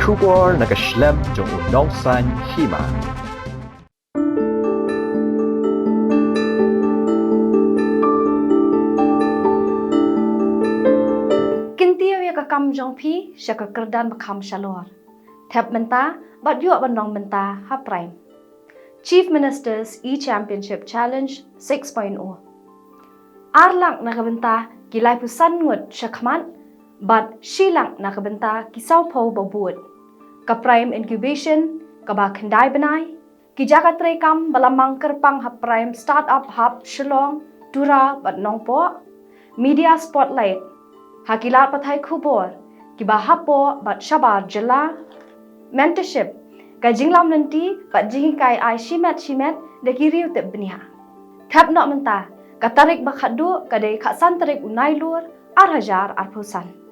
kubor nakaslem jong unongsan Hima. Kintiyo ya kakam jong pi syaka kerdan bakam shalor. Thep menta bat yuak bandong menta ha prime. Chief Minister's E-Championship Challenge 6.0. Arlang nakabenta kilay pusan ngut syakman bat shilang nakabenta kisaw po babud. Ka prime incubation, ka ba kendai benai, ki jaka trekam balamang kerpang ha prime startup hub Shillong, Tura bat nongpo, media spotlight, hakilat patai kubor, ki ba hapo bat shabar jela, mentorship, ka jinglam nanti bat jingikai ai Cmecc de kiriu te beniha. Thap nok menta, ka tarik bakhadu ka de khasan tarik unai lur ar hajar ar pusan.